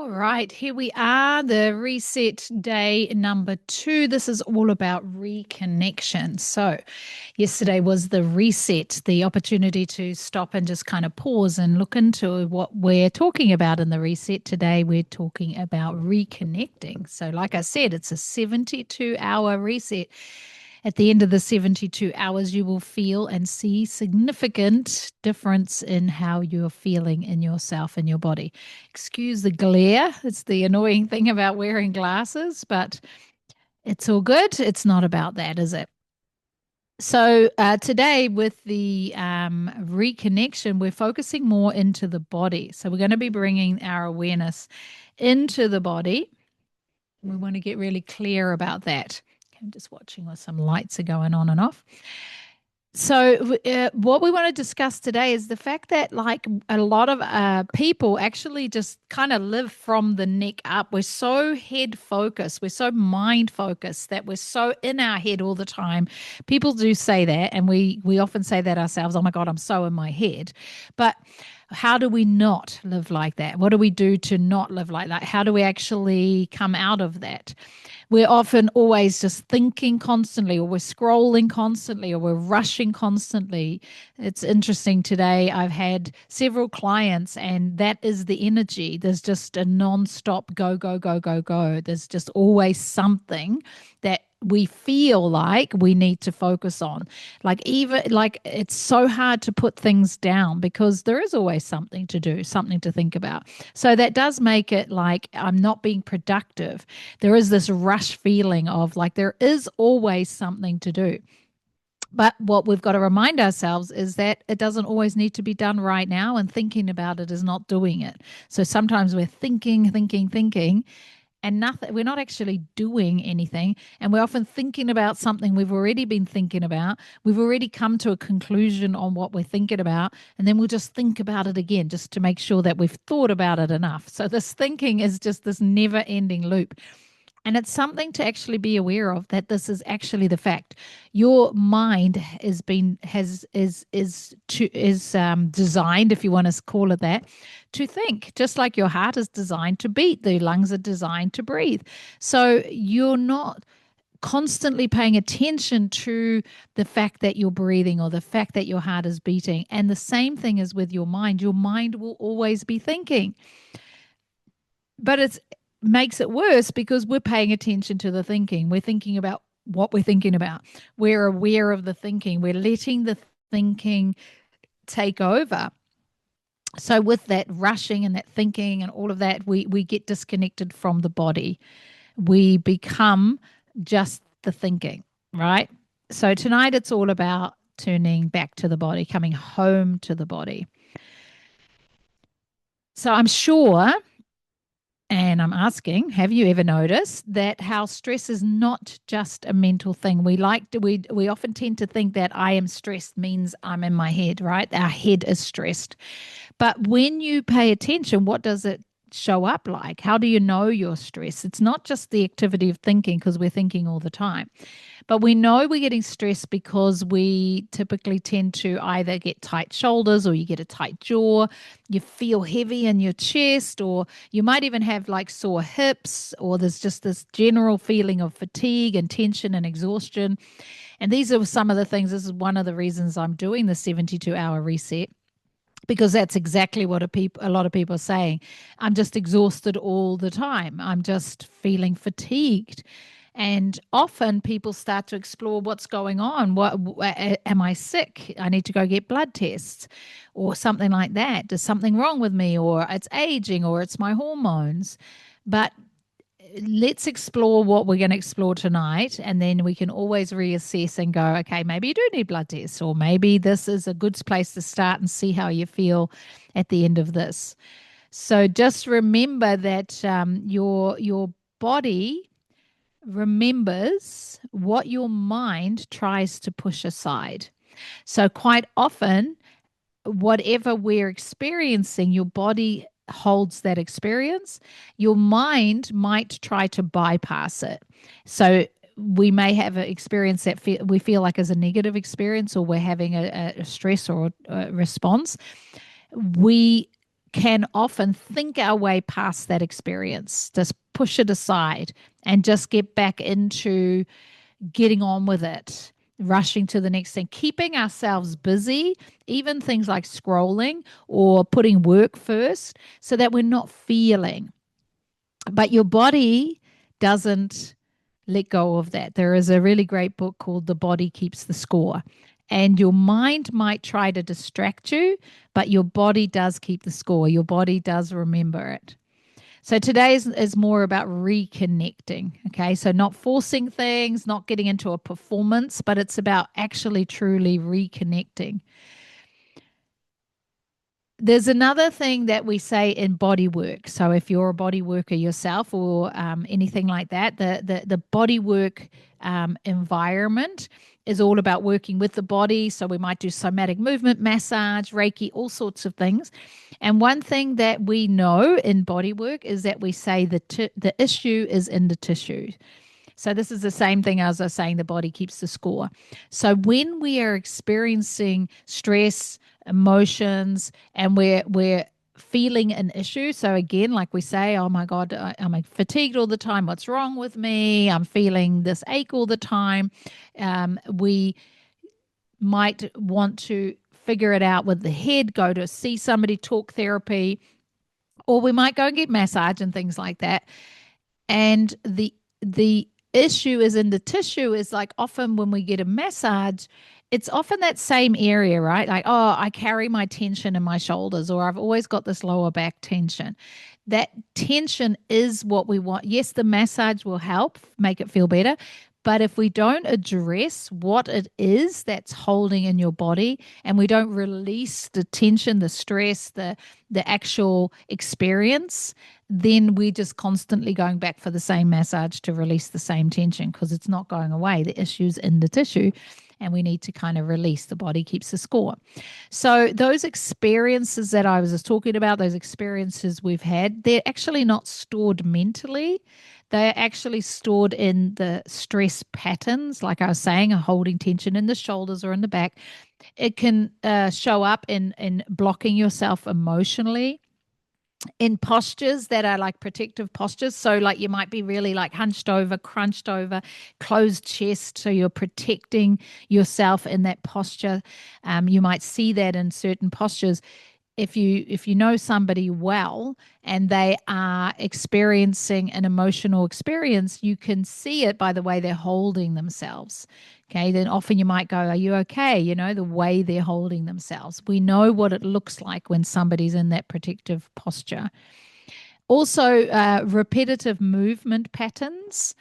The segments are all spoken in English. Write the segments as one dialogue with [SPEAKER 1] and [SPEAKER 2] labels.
[SPEAKER 1] All right, here we are, the reset day number 2. This is all about reconnection. So, yesterday was the reset, the opportunity to stop and just kind of pause and look into what we're talking about in the reset. Today, we're talking about reconnecting. So, like I said, it's a 72-hour reset. At the end of the 72 hours, you will feel and see significant difference in how you're feeling in yourself and your body. Excuse the glare. It's the annoying thing about wearing glasses, but it's all good. It's not about that, is it? So, today with the reconnection, we're focusing more into the body. So, we're going to be bringing our awareness into the body. We want to get really clear about that. I'm just watching where some lights are going on and off. So, what we want to discuss today is the fact that, like, a lot of people actually just kind of live from the neck up. We're so head focused, we're so mind focused that we're so in our head all the time. People do say that, and we often say that ourselves. Oh my God, I'm so in my head. But how do we not live like that? What do we do to not live like that? How do we actually come out of that? We're often always just thinking constantly, or we're scrolling constantly, or we're rushing constantly. It's interesting today. I've had several clients, and that is the energy. There's just a non-stop go, go, go, go, go. There's just always something that we feel like we need to focus on. Like, even like it's so hard to put things down because there is always something to do, something to think about. So that does make it like I'm not being productive. There is this rush feeling of like there is always something to do. But what we've got to remind ourselves is that it doesn't always need to be done right now, and thinking about it is not doing it. So sometimes we're thinking, thinking, thinking, and nothing, we're not actually doing anything, and we're often thinking about something we've already been thinking about. We've already come to a conclusion on what we're thinking about, and then we'll just think about it again just to make sure that we've thought about it enough. So this thinking is just this never ending loop. And it's something to actually be aware of, that this is actually the fact. Your mind is been has is designed, if you want to call it that, to think. Just like your heart is designed to beat, the lungs are designed to breathe. So you're not constantly paying attention to the fact that you're breathing or the fact that your heart is beating. And the same thing is with your mind. Your mind will always be thinking, but it's makes it worse because we're paying attention to the thinking. We're thinking about what we're thinking about. We're aware of the thinking. We're letting the thinking take over. So with that rushing and that thinking and all of that, we get disconnected from the body. We become just the thinking, right? So tonight it's all about turning back to the body, coming home to the body. So I'm sure, and I'm asking, have you ever noticed that how stress is not just a mental thing? We often tend to think that I am stressed means I'm in my head, right? Our head is stressed. But when you pay attention, what does it show up like? How do you know you're stressed? It's not just the activity of thinking, because we're thinking all the time. But we know we're getting stressed because we typically tend to either get tight shoulders, or you get a tight jaw, you feel heavy in your chest, or you might even have like sore hips, or there's just this general feeling of fatigue and tension and exhaustion. And these are some of the things. This is one of the reasons I'm doing the 72-hour reset, because that's exactly what a lot of people are saying. I'm just exhausted all the time. I'm just feeling fatigued. And often people start to explore what's going on. What am I sick? I need to go get blood tests or something like that. Is something wrong with me, or it's aging, or it's my hormones? But let's explore what we're going to explore tonight, and then we can always reassess and go, okay, maybe you do need blood tests, or maybe this is a good place to start and see how you feel at the end of this. So just remember that your body remembers what your mind tries to push aside. So quite often, whatever we're experiencing, your body holds that experience. Your mind might try to bypass it. So we may have an experience that we feel like is a negative experience, or we're having a stress or a response. We can often think our way past that experience, just push it aside and just get back into getting on with it, rushing to the next thing, keeping ourselves busy, even things like scrolling or putting work first, so that we're not feeling. But your body doesn't let go of that. There is a really great book called The Body Keeps the Score. And your mind might try to distract you, but your body does keep the score. Your body does remember it. So today is more about reconnecting. Okay. So not forcing things, not getting into a performance, but it's about actually truly reconnecting. There's another thing that we say in body work. So if you're a body worker yourself or anything like that, the body work environment is all about working with the body. So we might do somatic movement, massage, Reiki, all sorts of things. And one thing that we know in body work is that we say the issue is in the tissue. So this is the same thing as I was saying, the body keeps the score. So when we are experiencing stress, emotions, and we're feeling an issue. So again, like we say, oh my God, I'm fatigued all the time. What's wrong with me? I'm feeling this ache all the time. We might want to figure it out with the head, go to see somebody, talk therapy, or we might go and get massage and things like that. And the issue is in the tissue is like often when we get a massage, it's often that same area, right? Like, oh, I carry my tension in my shoulders, or I've always got this lower back tension. That tension is what we want. Yes, the massage will help make it feel better. But if we don't address what it is that's holding in your body and we don't release the tension, the stress, the actual experience, then we're just constantly going back for the same massage to release the same tension because it's not going away. The issue's in the tissue and we need to kind of release. The body keeps the score. So those experiences that I was just talking about, those experiences we've had, they're actually not stored mentally. They're actually stored in the stress patterns, like I was saying, holding tension in the shoulders or in the back. It can show up in blocking yourself emotionally, in postures that are like protective postures. So like you might be really like hunched over, crunched over, closed chest. So you're protecting yourself in that posture. You might see that in certain postures. If you know somebody well and they are experiencing an emotional experience, you can see it by the way they're holding themselves. Okay, then often you might go, are you okay? You know, the way they're holding themselves. We know what it looks like when somebody's in that protective posture. Also, repetitive movement patterns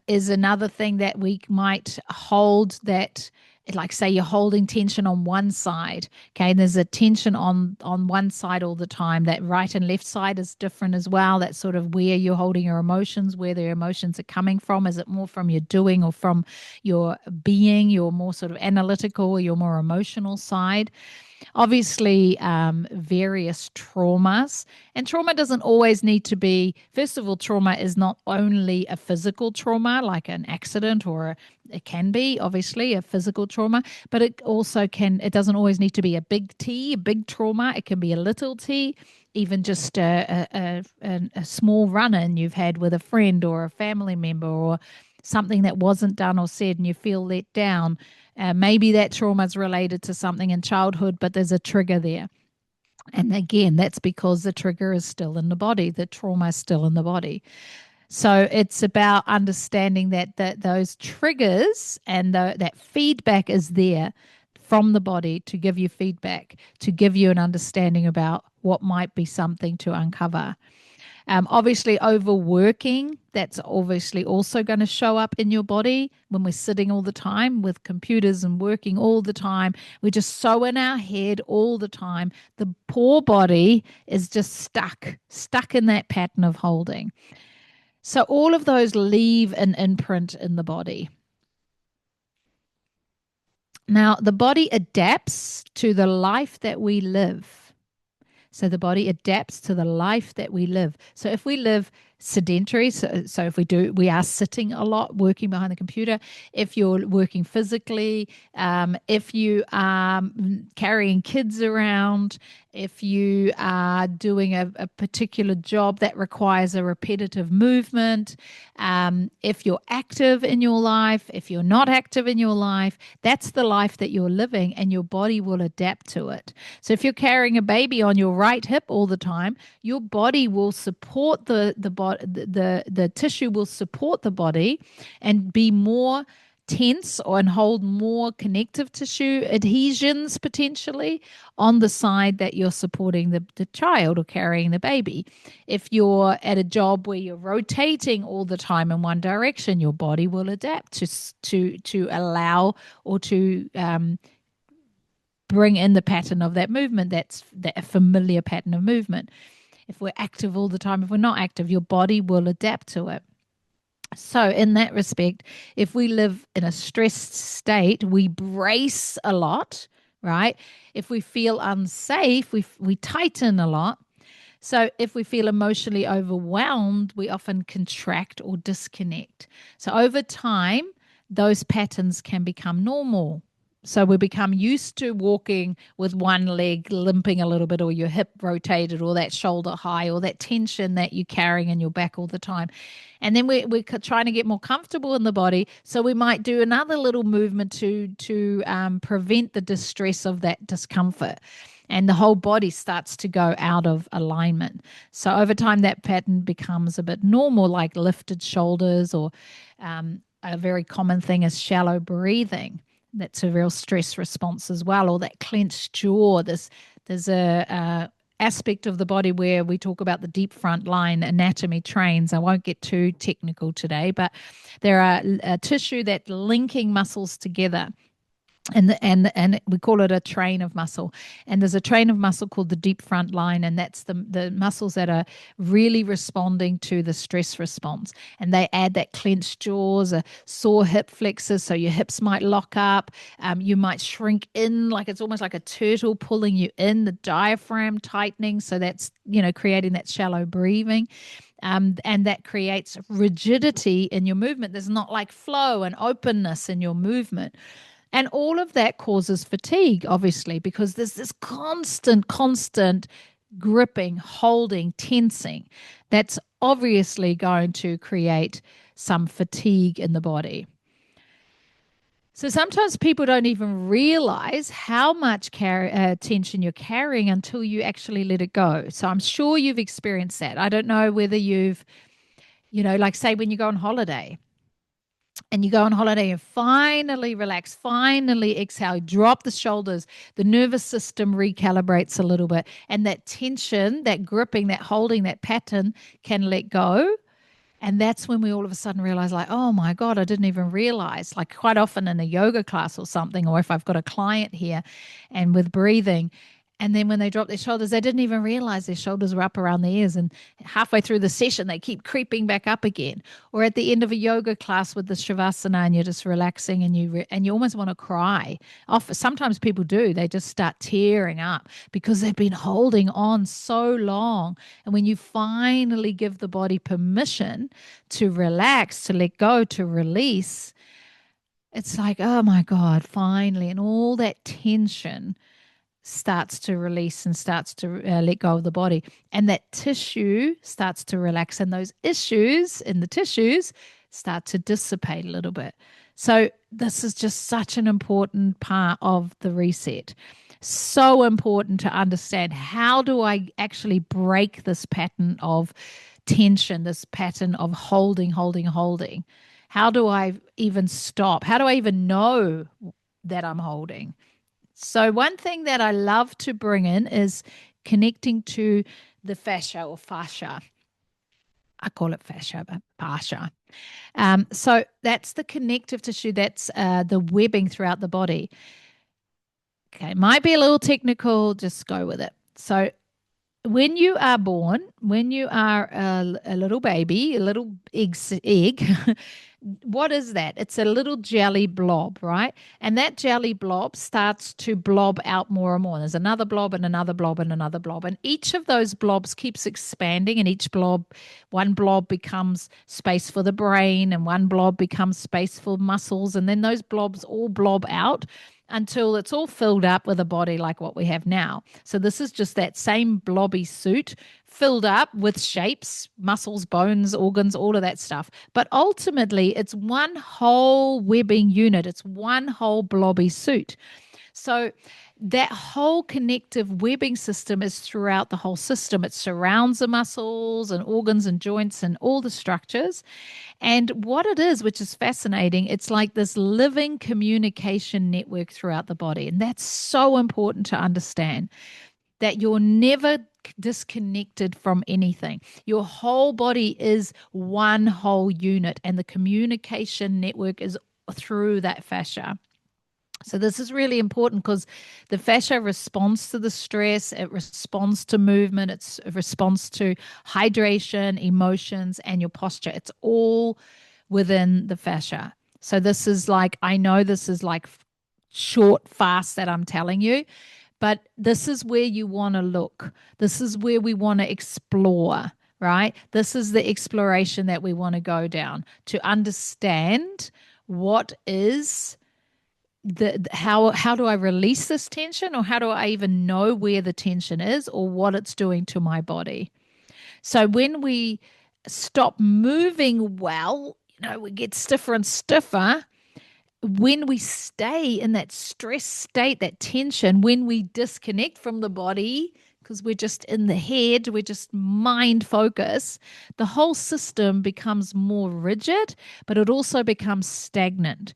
[SPEAKER 1] is another thing that we might hold that, like say you're holding tension on one side, okay, and there's a tension on one side all the time. That right and left side is different as well. That's sort of where you're holding your emotions, where their emotions are coming from. Is it more from your doing or from your being, your more sort of analytical or your more emotional side? Obviously, various traumas. And trauma doesn't always need to be, first of all, trauma is not only a physical trauma like an accident it can be obviously a physical trauma, but it also it doesn't always need to be a big T, a big trauma. It can be a little T, even just a small run-in you've had with a friend or a family member or something that wasn't done or said and you feel let down. Maybe that trauma is related to something in childhood, but there's a trigger there. And again, that's because the trigger is still in the body. The trauma is still in the body. So it's about understanding that those triggers and that feedback is there from the body to give you feedback, to give you an understanding about what might be something to uncover. Obviously, overworking, that's obviously also going to show up in your body when we're sitting all the time with computers and working all the time. We're just so in our head all the time. The poor body is just stuck in that pattern of holding. So all of those leave an imprint in the body. Now, the body adapts to the life that we live. So the body adapts to the life that we live. So if we live sedentary, so if we are sitting a lot, working behind the computer. If you're working physically, if you are carrying kids around, if you are doing a particular job that requires a repetitive movement, if you're active in your life, if you're not active in your life, that's the life that you're living, and your body will adapt to it. So if you're carrying a baby on your right hip all the time, your body will support the tissue will support the body and be more tense and hold more connective tissue adhesions potentially on the side that you're supporting the child or carrying the baby. If you're at a job where you're rotating all the time in one direction, your body will adapt to allow or to bring in the pattern of that movement. That's a familiar pattern of movement. If we're active all the time, if we're not active, your body will adapt to it. So, in that respect, if we live in a stressed state, we brace a lot, right? If we feel unsafe, we tighten a lot. So, if we feel emotionally overwhelmed, we often contract or disconnect. So, over time, those patterns can become normal. So we become used to walking with one leg limping a little bit, or your hip rotated, or that shoulder high, or that tension that you're carrying in your back all the time. And then we're trying to get more comfortable in the body. So we might do another little movement to prevent the distress of that discomfort. And the whole body starts to go out of alignment. So over time, that pattern becomes a bit normal, like lifted shoulders, or a very common thing is shallow breathing. That's a real stress response as well, or that clenched jaw. There's a aspect of the body where we talk about the deep front line anatomy trains. I won't get too technical today, but there are a tissue that linking muscles together. And we call it a train of muscle. And there's a train of muscle called the deep front line, and that's the muscles that are really responding to the stress response. And they add that clenched jaws, a sore hip flexors, so your hips might lock up. You might shrink in, like it's almost like a turtle pulling you in. The diaphragm tightening, so that's creating that shallow breathing. And that creates rigidity in your movement. There's not like flow and openness in your movement. And all of that causes fatigue, obviously, because there's this constant gripping, holding, tensing. That's obviously going to create some fatigue in the body. So sometimes people don't even realize how much tension you're carrying until you actually let it go. So I'm sure you've experienced that. I don't know whether you've, like say when you go on holiday, and you go on holiday and finally relax, finally exhale, drop the shoulders, the nervous system recalibrates a little bit, and that tension, that gripping, that holding, that pattern can let go. And that's when we all of a sudden realize, like, oh my God, I didn't even realize. Like quite often in a yoga class or something, or if I've got a client here and with breathing, and then when they drop their shoulders, they didn't even realize their shoulders were up around the ears. And halfway through the session, they keep creeping back up again. Or at the end of a yoga class with the Shavasana, and you're just relaxing, and you almost want to cry. Sometimes people do. They just start tearing up because they've been holding on so long. And when you finally give the body permission to relax, to let go, to release, it's like, oh my God, finally. And all that tension starts to release and starts to let go of the body, and that tissue starts to relax, and those issues in the tissues start to dissipate a little bit. So this is just such an important part of the reset. So important to understand, how do I actually break this pattern of tension, this pattern of holding? How do I even stop? How do I even know that I'm holding? So one thing that I love to bring in is connecting to the fascia or fascia. I call it fascia, but fascia. So that's the connective tissue. That's the webbing throughout the body. Okay, might be a little technical. Just go with it. So when you are born, when you are a little baby, a little egg, what is that? It's a little jelly blob, right? And that jelly blob starts to blob out more and more. There's another blob and another blob and another blob. And each of those blobs keeps expanding, and one blob becomes space for the brain, and one blob becomes space for muscles. And then those blobs all blob out. until it's all filled up with a body like what we have now. So this is just that same blobby suit filled up with shapes, muscles, bones, organs, all of that stuff. But ultimately, it's one whole webbing unit. It's one whole blobby suit. So that whole connective webbing system is throughout the whole system. It surrounds the muscles and organs and joints and all the structures. And what it is, which is fascinating, it's like this living communication network throughout the body. And that's so important to understand, that you're never disconnected from anything. Your whole body is one whole unit, and the communication network is through that fascia. So this is really important because the fascia responds to the stress, it responds to movement, it responds to hydration, emotions, and your posture. It's all within the fascia. So this is like, I know this is like short, fast that I'm telling you, but this is where you want to look. This is where we want to explore, right? This is the exploration that we want to go down to understand what is how do I release this tension, or how do I even know where the tension is or what it's doing to my body. So when we stop moving well, we get stiffer and stiffer. When we stay in that stress state, that tension, when we disconnect from the body, because we're just in the head, we're just mind focus, the whole system becomes more rigid, but it also becomes stagnant.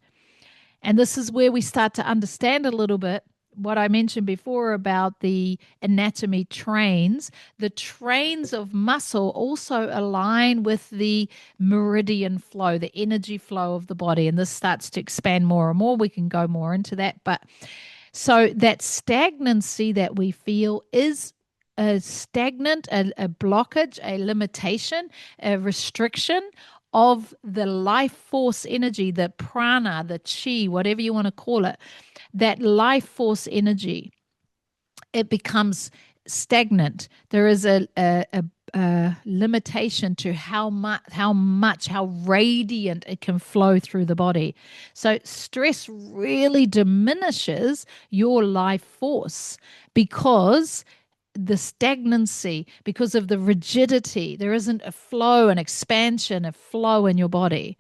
[SPEAKER 1] And this is where we start to understand a little bit what I mentioned before about the anatomy trains. The trains of muscle also align with the meridian flow, the energy flow of the body. And this starts to expand more and more. We can go more into that. But so that stagnancy that we feel is a stagnant, a blockage, a limitation, a restriction of the life force energy, the prana, the chi, whatever you want to call it, that life force energy, it becomes stagnant. There is a limitation to how radiant it can flow through the body. So stress really diminishes your life force because the stagnancy, because of the rigidity. There isn't a flow, an expansion, a flow in your body.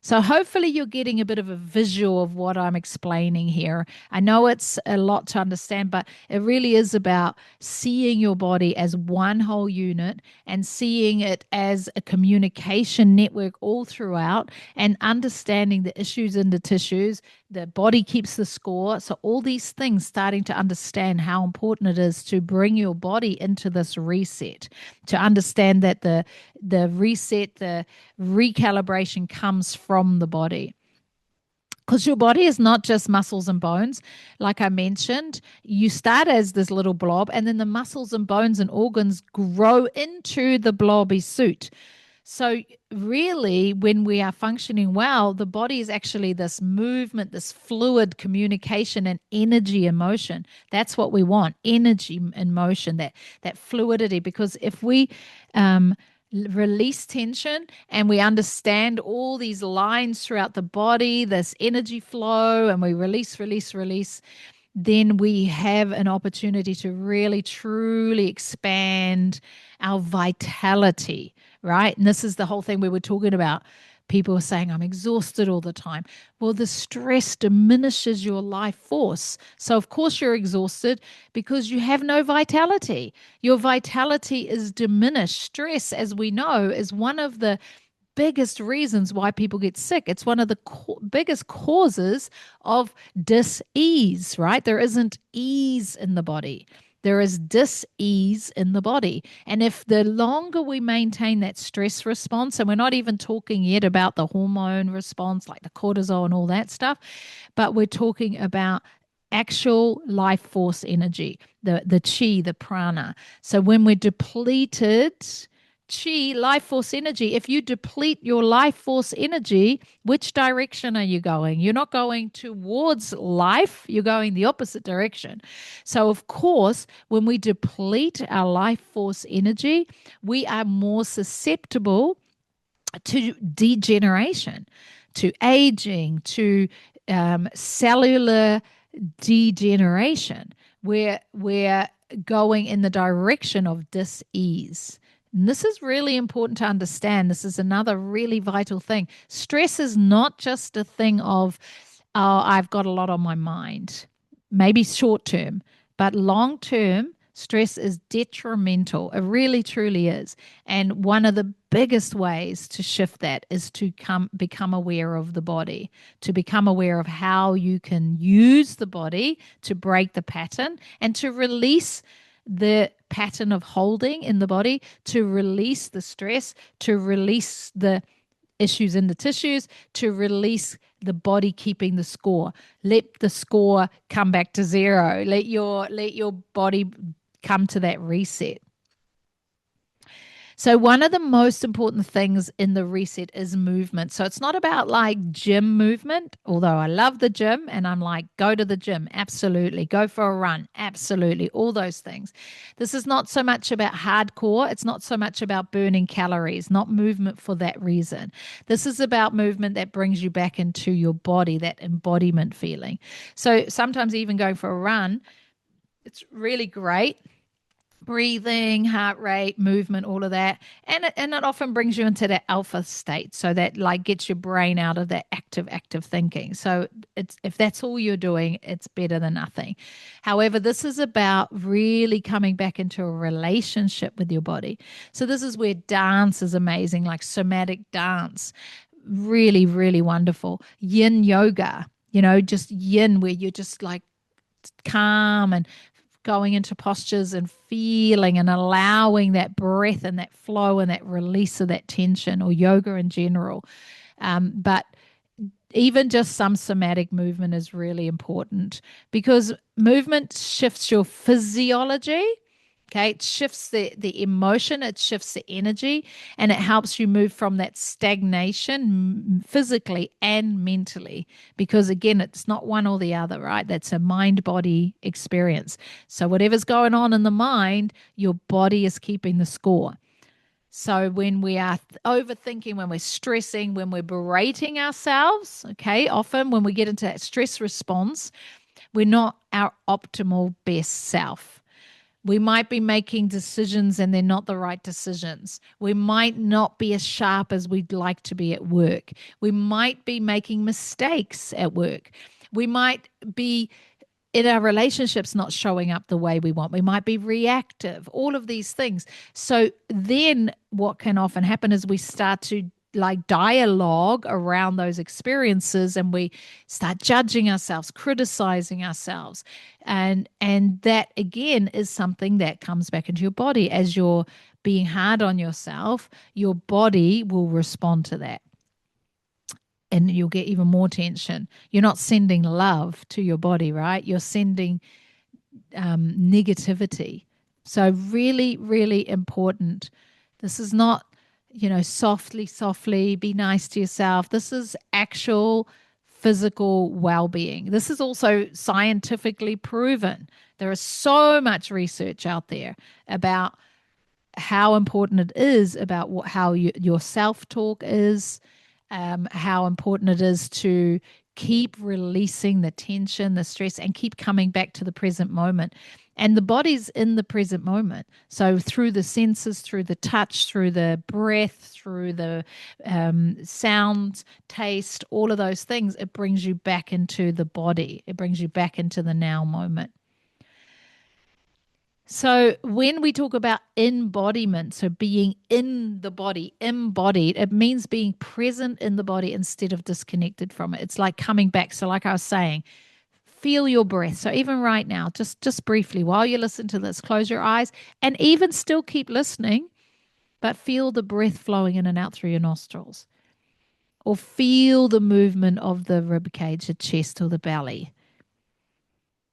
[SPEAKER 1] So hopefully you're getting a bit of a visual of what I'm explaining here. I know it's a lot to understand, but it really is about seeing your body as one whole unit and seeing it as a communication network all throughout, and understanding the issues in the tissues. The body keeps the score. So all these things, starting to understand how important it is to bring your body into this reset, to understand that the reset, the recalibration comes from the body. Because your body is not just muscles and bones. Like I mentioned, you start as this little blob, and then the muscles and bones and organs grow into the blobby suit. So, really, when we are functioning well, the body is actually this movement, this fluid communication and energy and motion. That's what we want, energy and motion, that fluidity. Because if we release tension and we understand all these lines throughout the body, this energy flow, and we release, then we have an opportunity to really truly expand our vitality, right? And this is the whole thing we were talking about. People are saying, I'm exhausted all the time. Well, the stress diminishes your life force. So, of course, you're exhausted because you have no vitality. Your vitality is diminished. Stress, as we know, is one of the biggest reasons why people get sick. It's one of the biggest causes of dis-ease, right? There isn't ease in the body. There is dis-ease in the body. And if the longer we maintain that stress response, and we're not even talking yet about the hormone response like the cortisol and all that stuff, but we're talking about actual life force energy, the chi, the prana. So when we're depleted chi, life force energy, if you deplete your life force energy, which direction are you going? You're not going towards life, you're going the opposite direction. So, of course, when we deplete our life force energy, we are more susceptible to degeneration, to aging, to cellular degeneration. We're going in the direction of dis-ease. And this is really important to understand. This is another really vital thing. Stress is not just a thing of, oh, I've got a lot on my mind, maybe short term, but long term, stress is detrimental. It really, truly is. And one of the biggest ways to shift that is to become aware of the body, to become aware of how you can use the body to break the pattern and to release the pattern of holding in the body, to release the stress, to release the issues in the tissues, to release the body keeping the score. Let the score come back to zero. Let your body come to that reset. So one of the most important things in the reset is movement. So it's not about like gym movement, although I love the gym and I'm like, go to the gym. Absolutely. Go for a run. Absolutely. All those things. This is not so much about hardcore. It's not so much about burning calories, not movement for that reason. This is about movement that brings you back into your body, that embodiment feeling. So sometimes even going for a run, it's really great. Breathing, heart rate, movement, all of that. And it often brings you into that alpha state. So that like gets your brain out of that active thinking. So it's, if that's all you're doing, it's better than nothing. However, this is about really coming back into a relationship with your body. So this is where dance is amazing, like somatic dance. Really, really wonderful. Yin yoga, just yin, where you're just like calm and going into postures and feeling and allowing that breath and that flow and that release of that tension, or yoga in general. But even just some somatic movement is really important, because movement shifts your physiology. Okay, it shifts the emotion, it shifts the energy, and it helps you move from that stagnation physically and mentally. Because again, it's not one or the other, right? That's a mind body experience. So, whatever's going on in the mind, your body is keeping the score. So, when we are overthinking, when we're stressing, when we're berating ourselves, okay, often when we get into that stress response, we're not our optimal best self. We might be making decisions and they're not the right decisions. We might not be as sharp as we'd like to be at work. We might be making mistakes at work. We might be in our relationships not showing up the way we want. We might be reactive, all of these things. So then what can often happen is we start to like dialogue around those experiences, and we start judging ourselves, criticizing ourselves. And that again is something that comes back into your body. As you're being hard on yourself, your body will respond to that, and you'll get even more tension. You're not sending love to your body, right? You're sending negativity. So really, really important. This is not, softly, be nice to yourself. This is actual physical well-being. This is also scientifically proven. There is so much research out there about how important it is, about how your self-talk is, how important it is to keep releasing the tension, the stress, and keep coming back to the present moment. And the body's in the present moment. So through the senses, through the touch, through the breath, through the sound, taste, all of those things, it brings you back into the body. It brings you back into the now moment. So when we talk about embodiment, so being in the body, embodied, it means being present in the body instead of disconnected from it. It's like coming back. So like I was saying, feel your breath. So even right now, just briefly, while you listen to this, close your eyes and even still keep listening, but feel the breath flowing in and out through your nostrils. Or feel the movement of the rib cage, the chest, or the belly.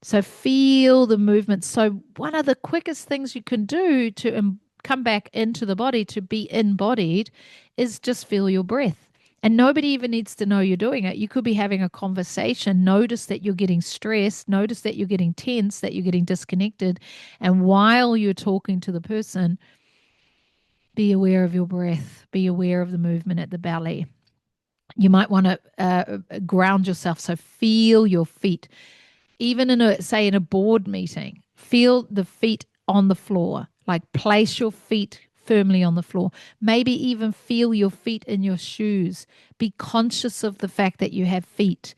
[SPEAKER 1] So feel the movement. So one of the quickest things you can do to come back into the body, to be embodied, is just feel your breath. And nobody even needs to know you're doing it. You could be having a conversation. Notice that you're getting stressed. Notice that you're getting tense, that you're getting disconnected. And while you're talking to the person, be aware of your breath. Be aware of the movement at the belly. You might want to ground yourself. So feel your feet. even in in a board meeting, feel the feet on the floor, like place your feet firmly on the floor. Maybe even feel your feet in your shoes. Be conscious of the fact that you have feet.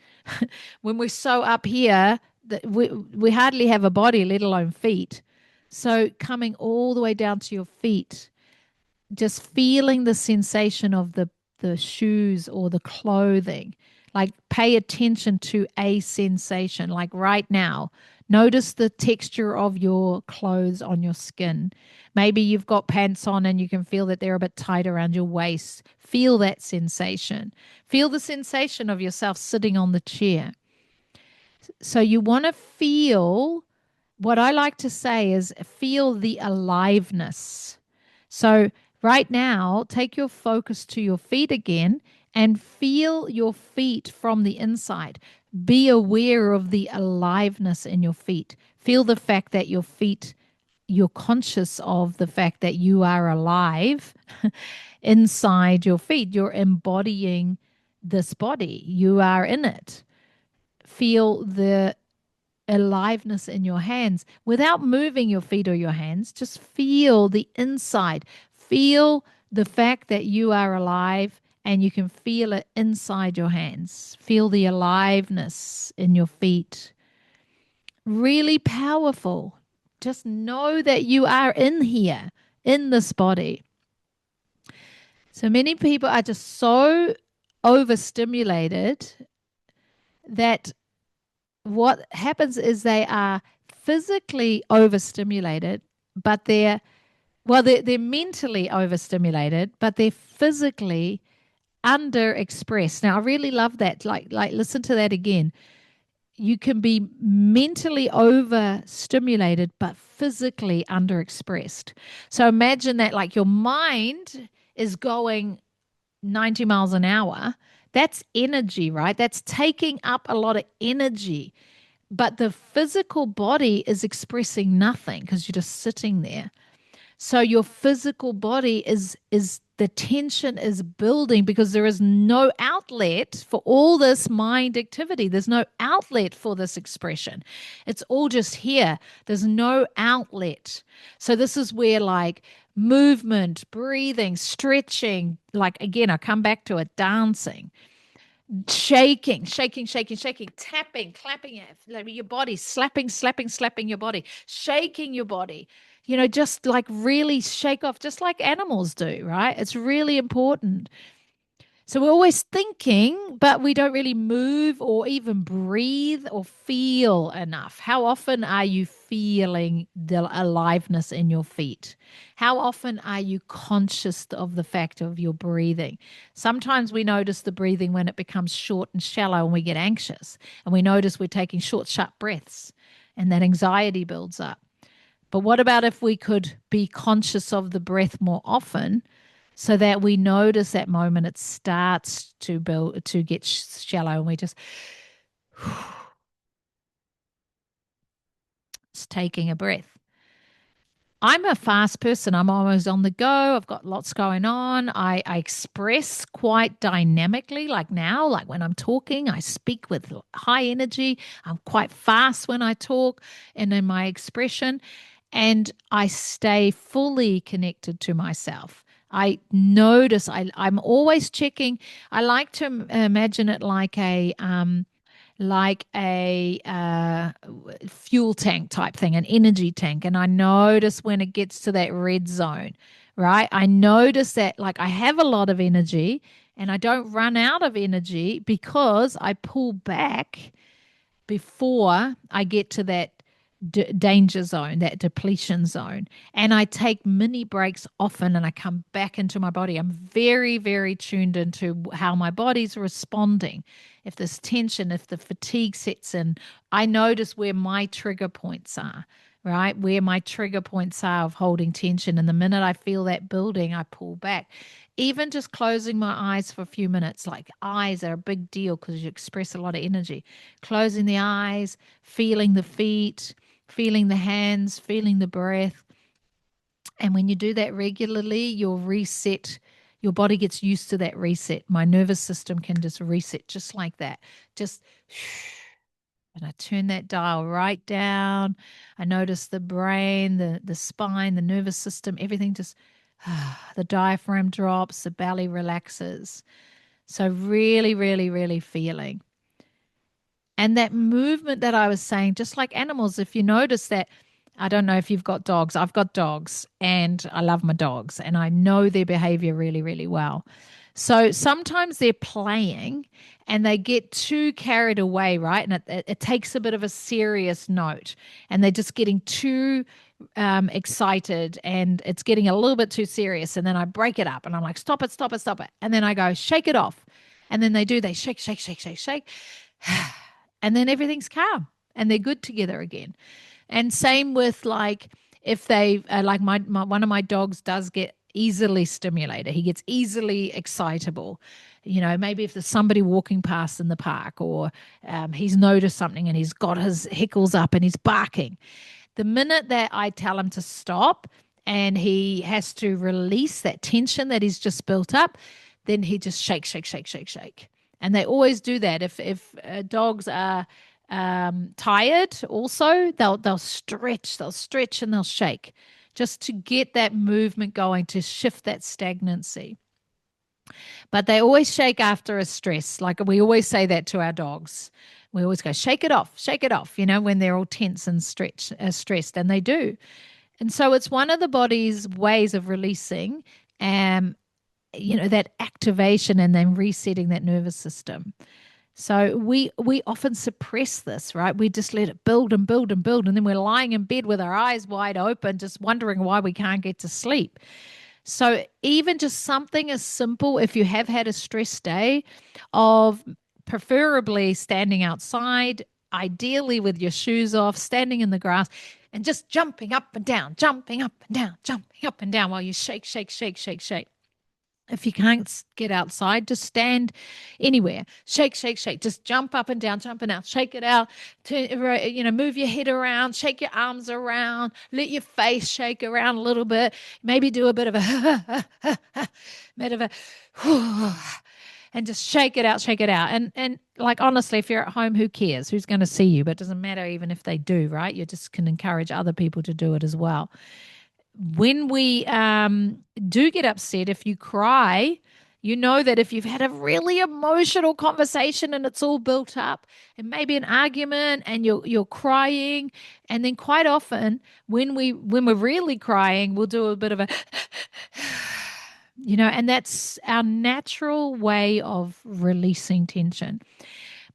[SPEAKER 1] When we're so up here that we hardly have a body, let alone feet. So coming all the way down to your feet, just feeling the sensation of the shoes or the clothing. Like pay attention to a sensation. Like right now, notice the texture of your clothes on your skin. Maybe you've got pants on and you can feel that they're a bit tight around your waist. Feel that sensation. Feel the sensation of yourself sitting on the chair. So you want to feel, what I like to say is feel the aliveness. So right now, take your focus to your feet again and feel your feet from the inside. Be aware of the aliveness in your feet. Feel the fact that your feet, you're conscious of the fact that you are alive inside your feet. You're embodying this body, you are in it. Feel the aliveness in your hands without moving your feet or your hands. Just feel the inside. Feel the fact that you are alive and you can feel it inside your hands. Feel the aliveness in your feet. Really powerful. Just know that you are in here, in this body. So many people are just so overstimulated that what happens is they are physically overstimulated, but they're mentally overstimulated, but they're physically underexpressed. Now I really love that. Like listen to that again. You can be mentally overstimulated but physically underexpressed. So imagine that, like, your mind is going 90 miles an hour. That's energy, right? That's taking up a lot of energy, but the physical body is expressing nothing because you're just sitting there. So your physical body is the tension is building because there is no outlet for all this mind activity. There's no outlet for this expression. It's all just here. There's no outlet. So this is where, like, movement, breathing, stretching, like, again, I come back to it, dancing, shaking, tapping, clapping like your body, slapping your body, shaking your body, just like really shake off, just like animals do, right? It's really important. So we're always thinking, but we don't really move or even breathe or feel enough. How often are you feeling the aliveness in your feet? How often are you conscious of the fact of your breathing? Sometimes we notice the breathing when it becomes short and shallow and we get anxious, and we notice we're taking short, sharp breaths, and that anxiety builds up. But what about if we could be conscious of the breath more often, so that we notice that moment it starts to build, to get shallow, and we just taking a breath. I'm a fast person. I'm always on the go. I've got lots going on. I express quite dynamically, like now, like when I'm talking, I speak with high energy. I'm quite fast when I talk and in my expression, and I stay fully connected to myself. I notice I'm always checking. I like to imagine it like a fuel tank type thing, an energy tank. And I notice when it gets to that red zone, right? I notice that, like, I have a lot of energy and I don't run out of energy because I pull back before I get to that danger zone, that depletion zone. And I take mini breaks often and I come back into my body. I'm very, very tuned into how my body's responding. If there's tension, if the fatigue sets in, I notice where my trigger points are, right? Where my trigger points are of holding tension. And the minute I feel that building, I pull back. Even just closing my eyes for a few minutes, like, eyes are a big deal because you express a lot of energy. Closing the eyes, feeling the feet, feeling the hands, feeling the breath. And when you do that regularly, you'll reset. Your body gets used to that reset. My nervous system can just reset just like that. Just And I turn that dial right down. I notice the brain, the spine, the nervous system, everything just, the diaphragm drops, the belly relaxes. So, really, really, really feeling. And that movement that I was saying, just like animals, if you notice that, I don't know if you've got dogs. I've got dogs and I love my dogs and I know their behavior really, really well. So sometimes they're playing and they get too carried away, right? And it takes a bit of a serious note and they're just getting too excited and it's getting a little bit too serious. And then I break it up and I'm like, stop it, stop it, stop it. And then I go, shake it off. And then they shake, shake, shake, shake, shake. And then everything's calm and they're good together again. And same with like if they like my one of my dogs does get easily stimulated. He gets easily excitable. You know, maybe if there's somebody walking past in the park or he's noticed something and he's got his heckles up and he's barking. The minute that I tell him to stop and he has to release that tension that he's just built up, then he just shake, shake, shake, shake, shake. And they always do that. If dogs are tired, also they'll stretch, and they'll shake, just to get that movement going, to shift that stagnancy. But they always shake after a stress. Like we always say that to our dogs. We always go, shake it off, you know, when they're all tense and stressed, and they do. And so it's one of the body's ways of releasing, um, that activation and then resetting that nervous system. So we often suppress this, right? We just let it build and build and build, and then we're lying in bed with our eyes wide open, just wondering why we can't get to sleep. So even just something as simple, if you have had a stress day, of preferably standing outside, ideally with your shoes off, standing in the grass, and just jumping up and down, jumping up and down, jumping up and down while you shake, shake, shake, shake, shake. If you can't get outside, just stand anywhere. Shake, shake, shake. Just jump up and down, jump and down. Shake it out. Move your head around. Shake your arms around. Let your face shake around a little bit. Maybe do a bit of a bit of a and just shake it out, shake it out. And like honestly, if you're at home, who cares? Who's going to see you? But it doesn't matter even if they do, right? You just can encourage other people to do it as well. When we do get upset, if you cry, you know that if you've had a really emotional conversation and it's all built up, and maybe an argument, and you're crying, and then quite often when we're really crying, we'll do a bit of a and that's our natural way of releasing tension.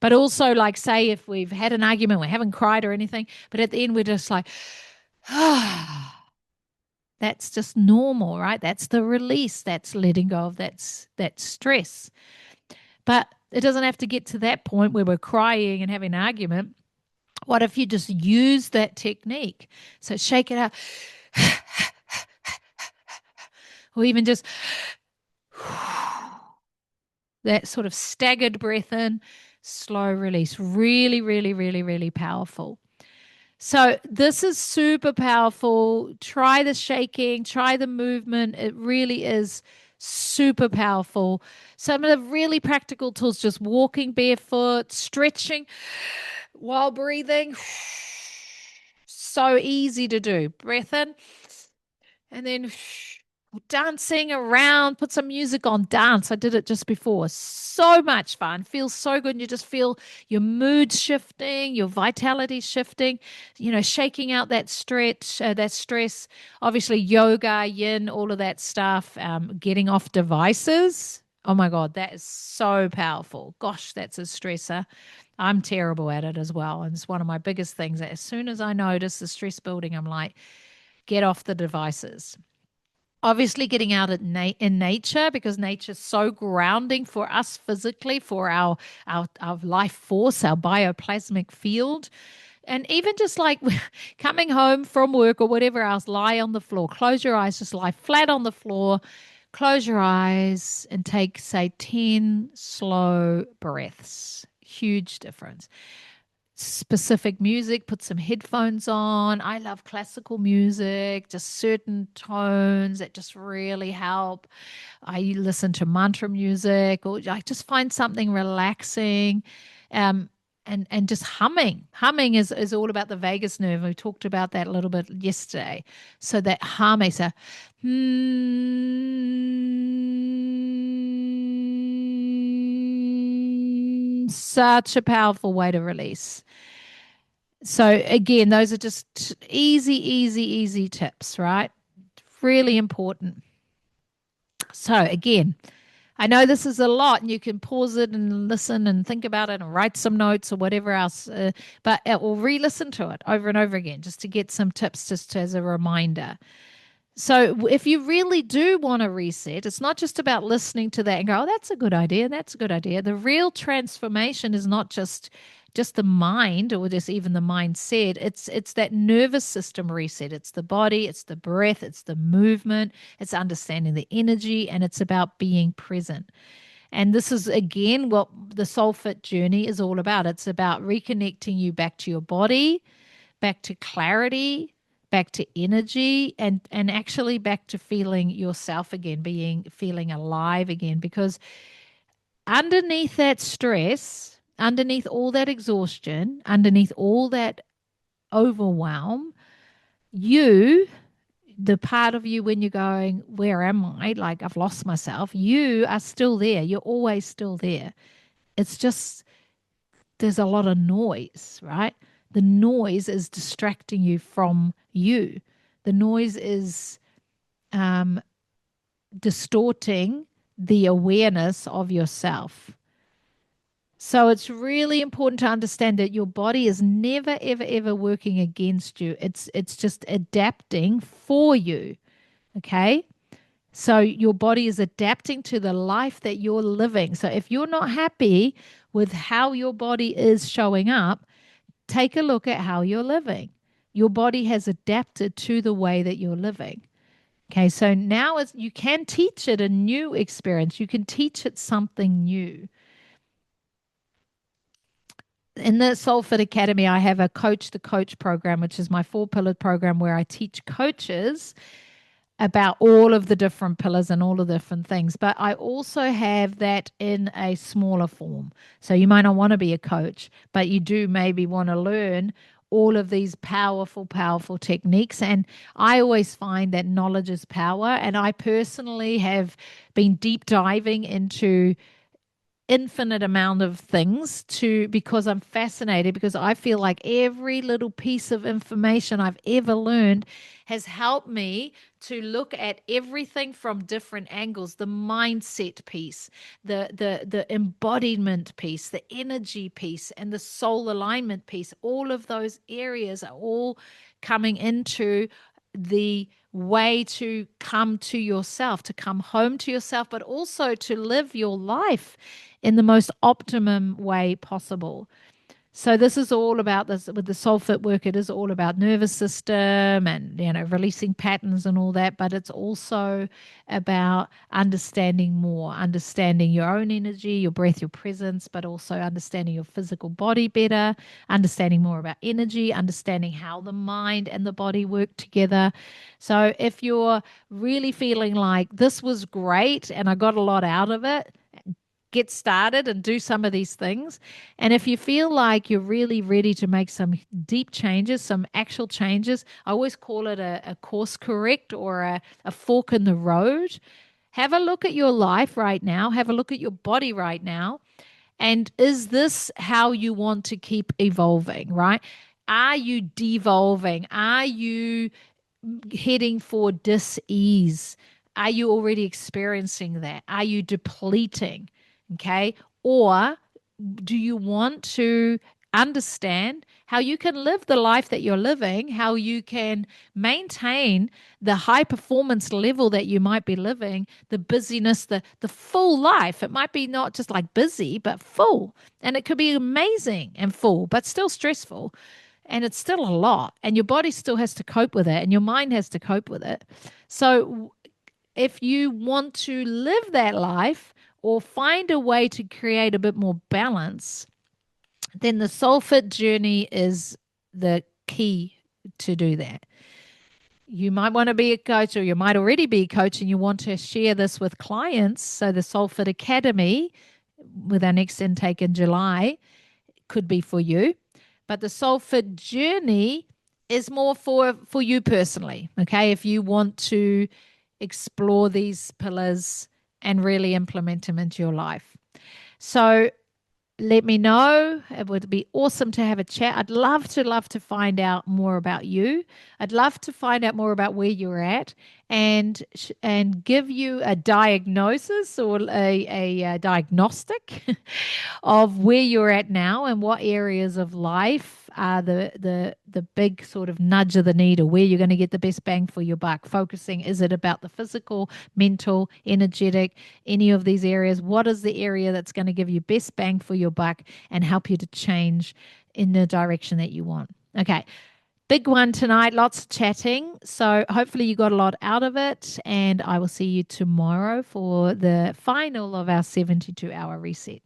[SPEAKER 1] But also, like, say if we've had an argument, we haven't cried or anything, but at the end we're just like, ah. That's just normal, right? That's the release. That's letting go of that stress. But it doesn't have to get to that point where we're crying and having an argument. What if you just use that technique? So shake it out. Or even just that sort of staggered breath in, slow release. Really, really, really, really powerful. So this is super powerful. Try the shaking, try the movement. It really is super powerful. Some of the really practical tools, just walking barefoot, stretching while breathing. So easy to do. Breath in and then dancing around, put some music on, dance. I did it just before. So much fun. Feels so good. And you just feel your mood shifting, your vitality shifting, shaking out that stretch, that stress. Obviously, yoga, yin, all of that stuff. Getting off devices. Oh my God, that is so powerful. Gosh, that's a stressor. I'm terrible at it as well. And it's one of my biggest things. As soon as I notice the stress building, I'm like, get off the devices. Obviously getting out in nature, because nature's so grounding for us physically, for our life force, our bioplasmic field. And even just like coming home from work or whatever else, lie on the floor, close your eyes, just lie flat on the floor, close your eyes and take, say, 10 slow breaths. Huge difference. Specific music, put some headphones on. I love classical music, just certain tones that just really help. I listen to mantra music, or I just find something relaxing. Um, and just humming. Humming is all about the vagus nerve. We talked about that a little bit yesterday. So that humming, so such a powerful way to release. So again, those are just easy tips, right? Really important. So again, I know this is a lot, and you can pause it and listen and think about it and write some notes or whatever else, but it will re-listen to it over and over again just to get some tips, just as a reminder. So if you really do want to reset, it's not just about listening to that and go, oh, that's a good idea. That's a good idea. The real transformation is not just the mind or just even the mindset. It's that nervous system reset. It's the body, it's the breath, it's the movement, it's understanding the energy, and it's about being present. And this is again what the Soul Fit journey is all about. It's about reconnecting you back to your body, back to clarity, back to energy, and actually back to feeling yourself again, feeling alive again. Because underneath that stress, underneath all that exhaustion, underneath all that overwhelm, the part of you when you're going, where am I? Like, I've lost myself. You are still there. You're always still there. It's just there's a lot of noise, right? The noise is distracting you from you. The noise is distorting the awareness of yourself. So it's really important to understand that your body is never, ever, ever working against you. It's just adapting for you. Okay. So your body is adapting to the life that you're living. So if you're not happy with how your body is showing up, take a look at how you're living. Your body has adapted to the way that you're living. Okay, so now you can teach it a new experience. You can teach it something new. In the Soul Fit Academy, I have a Coach the Coach program, which is my 4-pillared program where I teach coaches about all of the different pillars and all of the different things. But I also have that in a smaller form. So you might not want to be a coach, but you do maybe want to learn all of these powerful techniques. And I always find that knowledge is power. And I personally have been deep diving into infinite amount of things because I'm fascinated, because I feel like every little piece of information I've ever learned has helped me to look at everything from different angles: the mindset piece, the embodiment piece, the energy piece, and the soul alignment piece. All of those areas are all coming into the way to come to yourself, to come home to yourself, but also to live your life in the most optimum way possible. So this is all about this with the Soul Fit work. It is all about nervous system and, releasing patterns and all that, but it's also about understanding more, understanding your own energy, your breath, your presence, but also understanding your physical body better, understanding more about energy, understanding how the mind and the body work together. So if you're really feeling like this was great and I got a lot out of it, get started and do some of these things. And if you feel like you're really ready to make some deep changes, some actual changes, I always call it a course correct or a fork in the road. Have a look at your life right now. Have a look at your body right now. And is this how you want to keep evolving, right? Are you devolving? Are you heading for dis-ease? Are you already experiencing that? Are you depleting? Okay. Or do you want to understand how you can live the life that you're living, how you can maintain the high performance level that you might be living, the busyness, the full life? It might be not just like busy, but full. And it could be amazing and full, but still stressful. And it's still a lot. And your body still has to cope with it, and your mind has to cope with it. So if you want to live that life, or find a way to create a bit more balance, then the Soul Fit journey is the key to do that. You might want to be a coach, or you might already be a coach and you want to share this with clients. So the Soul Fit Academy, with our next intake in July, could be for you. But the Soul Fit journey is more for you personally. Okay. If you want to explore these pillars and really implement them into your life. So let me know. It would be awesome to have a chat. I'd love to find out more about you. I'd love to find out more about where you're at and give you a diagnosis or a diagnostic of where you're at now and what areas of life are the big sort of nudge of the needle, where you're going to get the best bang for your buck. Focusing, is it about the physical, mental, energetic, any of these areas? What is the area that's going to give you best bang for your buck and help you to change in the direction that you want? Okay. Big one tonight, lots of chatting. So hopefully you got a lot out of it. And I will see you tomorrow for the final of our 72-hour reset.